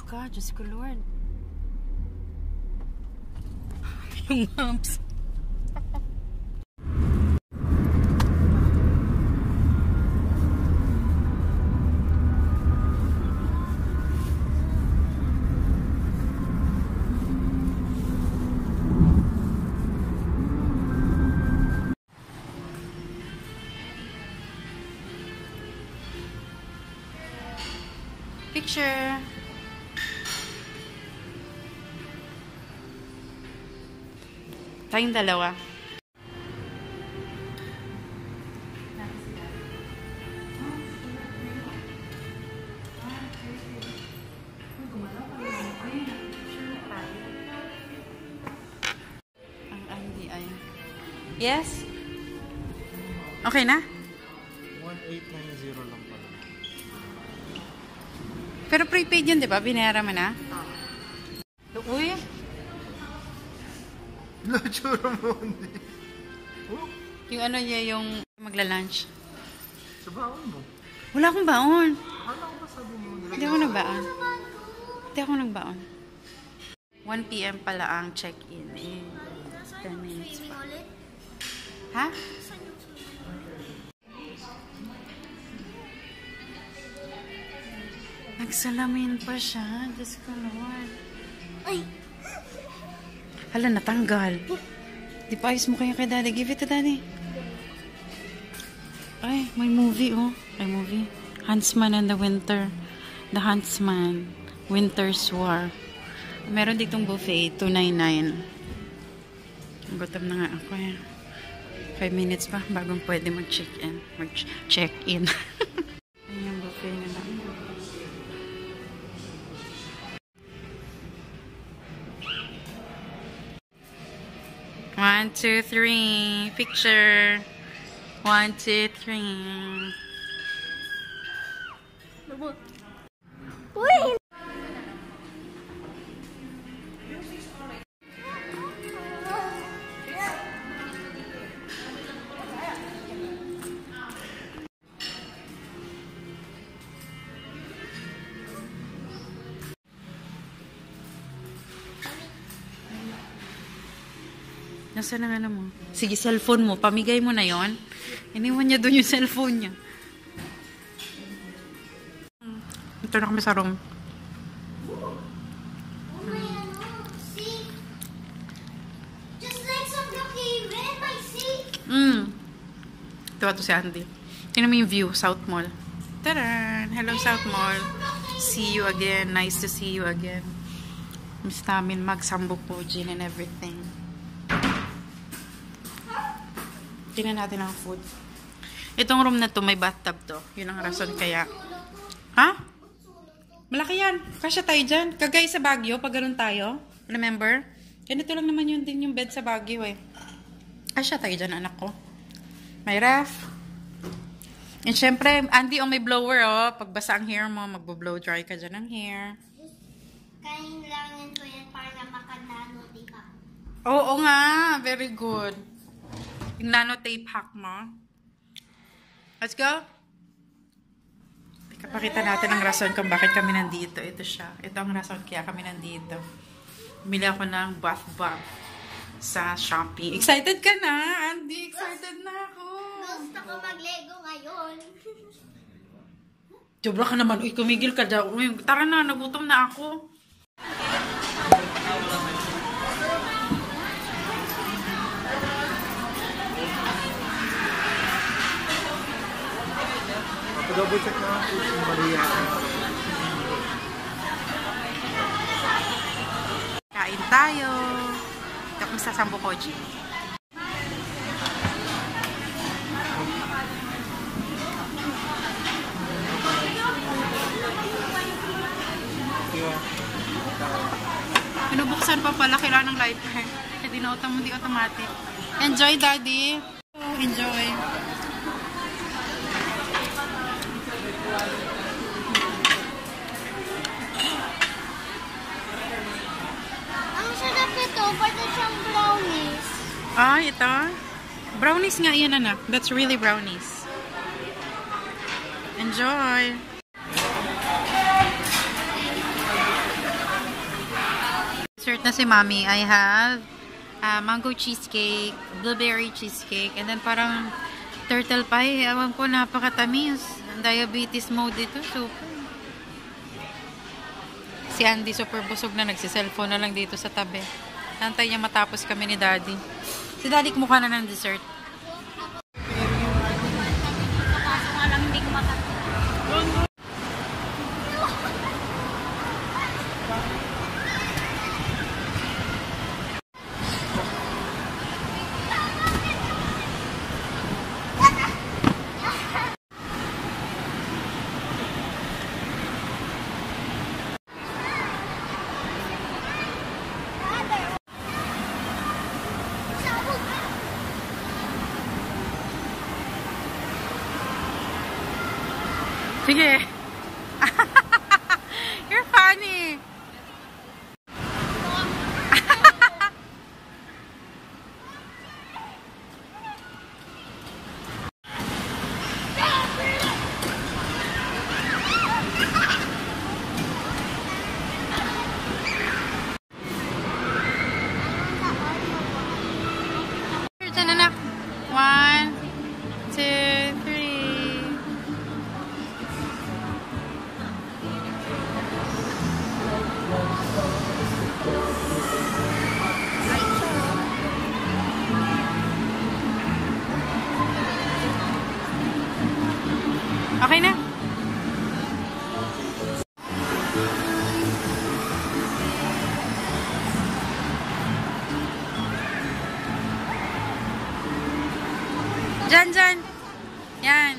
ka. Diyos ko, Lord. Yung humps. Picture. Tayong dalawa. Ang NDI. Yes? Okay na? 1890 lang pala. Pero prepaid yun, di ba? Binayaran mo na? Uy! Natsura mo, hindi. Yung ano niya, yung magla-lunch. Sa baon mo? Wala akong baon. Ano ko ba sabi mo? Hindi ako nagbaon. Hindi ako nagbaon. 1 PM pala ang check-in. 10 minutes pa. Ha? Nagsalamin pa siya. Diyos ko, Lord. Ay! Hala, natanggal. Di pa ayos mo kayo kay Daddy. Give it to Daddy. Ay, may movie, oh. May movie. Huntsman and the Winter. The Huntsman. Winter's War. Meron ditong buffet. $2.99. Gutom na nga ako, eh. 5 minutes pa bagong pwede mag-check-in. Mag-check-in. Ayan yung buffet na lang. One, two, three. Picture. 1, 2, 3. Uy! Nasaan ang ano mo? Sige, cellphone mo. Pamigay mo na yon. Iniwan niya doon yung cellphone niya. Ito na kami sa room. Ito to si Andy. Tingnan mo yung view, South Mall. Taran! Hello, South Mall. See you again. Nice to see you again. Miss namin magsambo po, Jean and everything. Tingnan natin ang food. Itong room na to, may bathtub to. Yun ang rason kaya. Ha? Malaki yan. Kasya tayo dyan. Kagaya sa Baguio, pag ganun tayo. Remember? Ganito lang naman yun din yung bed sa Baguio eh. Kasya tayo dyan, anak ko. May ref. And syempre, Andy, may blower oh. Pag basa ang hair mo, magbo-blow dry ka dyan ng hair. Kailangan ko yan para maka-nanotape ako. Oo nga. Very good. Yung nanotape hack mo. Let's go. Kapakita natin ang rason kung bakit kami nandito. Ito siya. Ito ang rason kaya kami nandito. Bumili ako ng bath bomb sa Shopee. Excited ka na, Andy? Excited na ako. Gusto ko mag-Lego ngayon. Sobra ka naman. Uy, kumigil ka daw. Tara na, nagutom na ako. Double check na ako si Maria. Kain tayo. Ito kung sa Sambo Koji. Pinubuksan pa pala, kailangan ng lighter. Hindi na hindi automatic. Enjoy, Daddy. Enjoy. Ang sarap ito, pwede siyang brownies. Ah, ito? Brownies nga yan, anak. That's really brownies. Enjoy. dessert na si Mommy. I have mango cheesecake, blueberry cheesecake, and then parang turtle pie. Ewan ko, napakatamis. Diabetes mode ito. Super. Si Andy super busog na, nagsiselfone na lang dito sa tabi. Nantay niya matapos kami ni Daddy. Si Daddy kumuha na ng dessert. Kaso nga lang hindi ko makatawa. Sige. You're funny. Diyan, anak. 1, 2, 3. Okay na? Dyan, dyan. Yan.